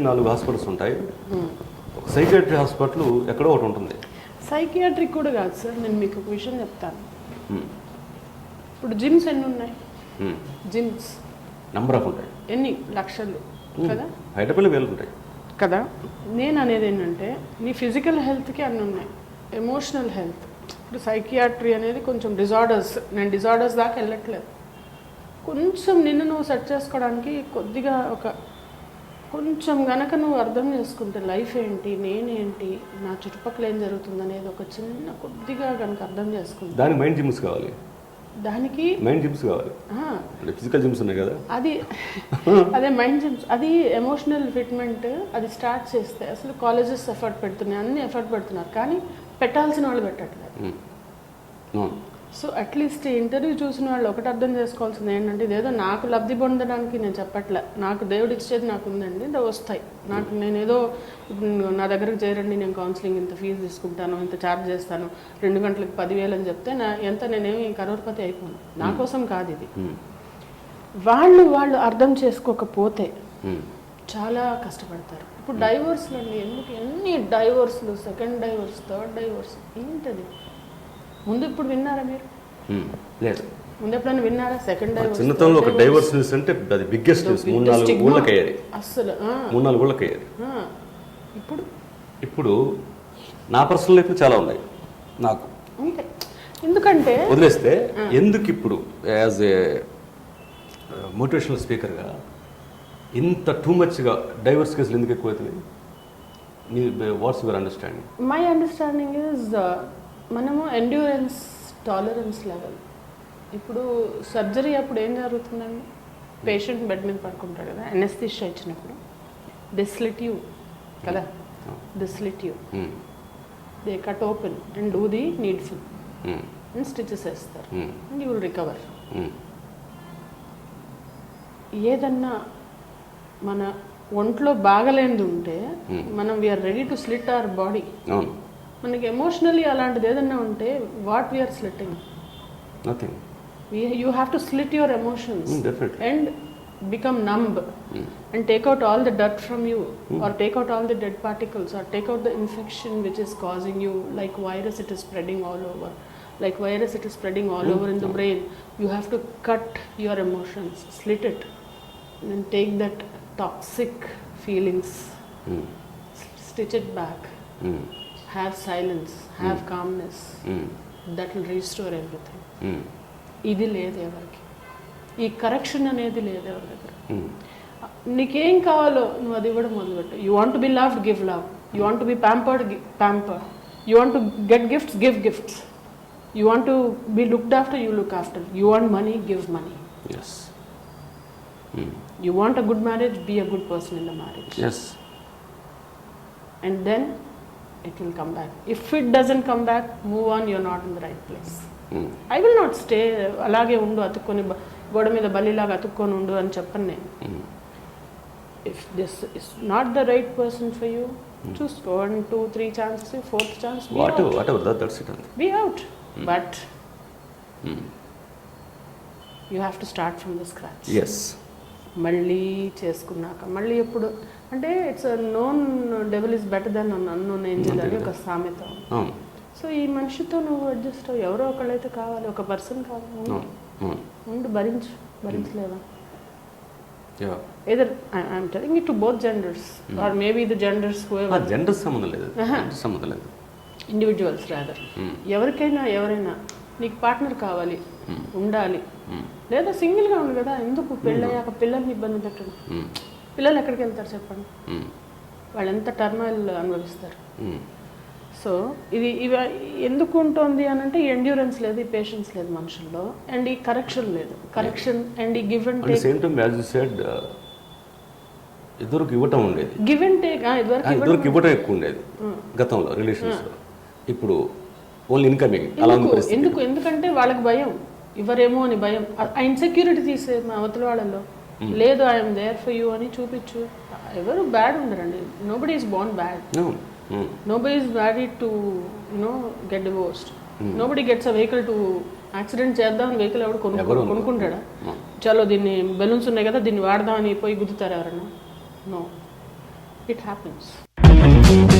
4 hospitals ఉంటాయి. ఒక psychiatry hospital ఎక్కడో ఒకటి ఉంటుంది. సైకియాట్రిక్ కూడా కాదు సార్, నేను మీకు ఒక విషయం చెప్తాను. ఇప్పుడు జిమ్స్ ఎన్ని ఉన్నాయి? జిమ్స్ నంబర్ ఆఫ్ ఉంటాయి, ఎన్ని లక్షలు కదా, హైదరాబాద్లో వేలు ఉంటాయి కదా. నేను అనేది ఏంటంటే నీ ఫిజికల్ హెల్త్కి అన్నీ ఉన్నాయి, ఎమోషనల్ హెల్త్. ఇప్పుడు సైకియాట్రీ అనేది కొంచెం డిజార్డర్స్, నేను డిజార్డర్స్ దాకా వెళ్ళట్లేదు. కొంచెం నిన్ను నువ్వు సెట్ చేసుకోవడానికి కొద్దిగా కొంచెం గనక నువ్వు అర్థం చేసుకుంటే లైఫ్ ఏంటి, నేనేంటి, నా చుట్టుపక్కల ఏం జరుగుతుంది అనేది ఒక చిన్న కొద్దిగా కనుక అర్థం చేసుకుంటే దానికి మైండ్ జిమ్స్ కావాలి, దానికి మైండ్ జిమ్స్ కావాలి. ఫిజికల్ జిమ్స్ ఉన్నాయి కదా, అదే మైండ్ జిమ్స్, అది ఎమోషనల్ ఫిట్మెంట్. అది స్టార్ట్ చేస్తే అసలు కాలేజెస్ ఎఫర్ట్ పెడుతున్నాయి, అన్ని ఎఫర్ట్ పెడుతున్నారు, కానీ పెట్టాల్సిన వాళ్ళు పెట్టట్లేదు. సో అట్లీస్ట్ ఇంటర్వ్యూ చూసిన వాళ్ళు ఒకటి అర్థం చేసుకోవాల్సింది ఏంటంటే, ఇదేదో నాకు లబ్ధి పొందడానికి నేను చెప్పట్లే, నాకు దేవుడు ఇచ్చేది నాకు ఉందండి, వస్తాయి నాకు. నేనేదో ఇప్పుడు నా దగ్గరకు చేరండి, నేను కౌన్సిలింగ్ ఇంత ఫీజు తీసుకుంటాను, ఇంత ఛార్జ్ చేస్తాను, 2 గంటలకు 10,000 అని చెప్తే నేనేమి కరోర్పతి అయిపోను. నా కోసం కాదు ఇది. వాళ్ళు అర్థం చేసుకోకపోతే చాలా కష్టపడతారు. ఇప్పుడు డైవోర్స్లు అండి, ఎందుకు ఎన్ని డైవోర్స్లు, సెకండ్ డైవోర్స్, థర్డ్ డైవోర్స్, ఏంటది? ముందు ఇప్పుడు విన్నారా మీరు? లేదు. ముందు ఎప్పుడైనా విన్నారా సెకండ్ డైవోర్స్? చిన్నతనంలో ఒక డైవోర్స్ న్యూస్ అంటే అది బిగ్గెస్ట్ న్యూస్. 3-4 ఊళ్ళకి అయ్యేది, అసలు 3-4 ఊళ్ళకి అయ్యేది. ఇప్పుడు నా పర్సనల్ లైఫ్ చాలా ఉన్నాయి నాకు. అంతే. ఎందుకంటే వదిలేస్తే ఎందుకు ఇప్పుడు యాజ్ ఏ మోటివేషనల్ స్పీకర్గా ఇంత టూ మచ్గా డైవర్స్ కేసులు ఎందుకు ఎక్కువవుతున్నాయి? What's your understanding? My understanding is మనము ఎండ్యూరెన్స్, టాలరెన్స్ లెవెల్. ఇప్పుడు సర్జరీ అప్పుడు ఏం జరుగుతుందండి? పేషెంట్ బెడ్ మీద పడుకుంటాడు కదా, ఎనస్థీషియా ఇచ్చినప్పుడు దే స్లిట్ యూ కదా, they slit you, they cut open and do the needful and stitches వేస్తారు అండ్ యూ విల్ రికవర్. ఏదన్నా మన ఒంట్లో బాగలేనిది ఉంటే మనం we are ready to slit our body. మనకి ఎమోషనలీ అలాంటిది ఏదన్నా ఉంటే what we are slitting? Nothing. You have to slit your emotions and become numb and take out all the dirt from you, or take out all the dead particles, or take out the infection which is causing you, like virus, it is spreading all over, like virus, it is spreading all over in the brain. You have to cut your emotions, slit it, and then take that toxic feelings, stitch it back, have silence, have calmness, that will restore everything. ఇది లేదు ఎవరికి, ఈ correction అనేది లేదు ఎవరి దగ్గర. నీకేం కావాలో నువ్వు అది ఇవ్వడం మొదలుపెట్టు. You want to be loved, give love. You want to be pampered, pamper. You want to get gifts, give gifts. You want to be looked after, you look after. You want money, give money. You want a good marriage, be a good person in the marriage. And then it will come back. If it doesn't come back, move on, you're not in the right place. I will not stay అలాగే ఉండు, అతుక్కొని గోడ మీద బల్లిలాగా అతుక్కొని ఉండు అని చెప్పను నేను. If this is not the right person for you, choose 1, 2, 3 chances, 4th chance, whatever that's it. Be out. But you have to start from the scratch. Yes. మళ్ళీ చేసుకున్నాక మళ్ళీ ఎప్పుడు అంటే it's known devil is better than unknown angel అని ఒక సామెత. So ఈ మనిషితో నువ్వు అడ్జస్ట్ అవ్వు, ఎవరో ఒకళ్ళైతే కావాలి, ఒక పర్సన్ కావాలి, ఉండు, భరించలేదా? Either I'm telling it to both genders, or maybe the genders whoever. Gender సంబంధం లేదు, ఇండివిజువల్స్ రాదర్. ఎవరైనా నీకు పార్ట్నర్ కావాలి, ఉండాలి, లేదా సింగిల్గా ఉండు కదా. ఎందుకు పెళ్ళయ్యాక పిల్లల్ని ఇబ్బంది పెట్టండి? పిల్లలు ఎక్కడికి వెళ్తారు చెప్పండి? వాళ్ళు ఎంత టర్మాయిల్ అనుభవిస్తారు. సో ఇది ఎందుకు ఉంటుంది అని అంటే ఎండ్యూరెన్స్ లేదు, ఈ పేషెన్స్ లేదు మనుషుల్లో, అండ్ ఈ కరెక్షన్ లేదు. కరెక్షన్ అండ్ ఈ గివ్ అండ్ టేక్. ఇద్దరికి ఇవ్వటం ఉండేది, గివ్ అండ్ టేక్. ఇద్దరికి ఇవ్వటం ఎక్కువ ఉండేది గతంలో రిలేషన్స్లో. ఇప్పుడు ఓన్లీ ఇన్కమింగ్. ఎందుకంటే వాళ్ళకి భయం, ఇవ్వరేమో అని భయం. ఆ ఇన్సెక్యూరిటీ తీసే మా అవతల వాళ్ళలో లేదు, ఐఎమ్ దేర్ ఫర్ యూ అని చూపించు. ఎవరు బ్యాడ్ ఉండరండి. Nobody is Born bad. Nobody is married to get divorced. Nobody gets a vehicle to accident చేద్దాం అని వెహికల్ ఎవడు కొనుక్కుంటాడా? చలో దీన్ని బెలూన్స్ ఉన్నాయి కదా దీన్ని వాడదాం అని పోయి గుద్దుతారు ఎవరన్నా? నో. It happens.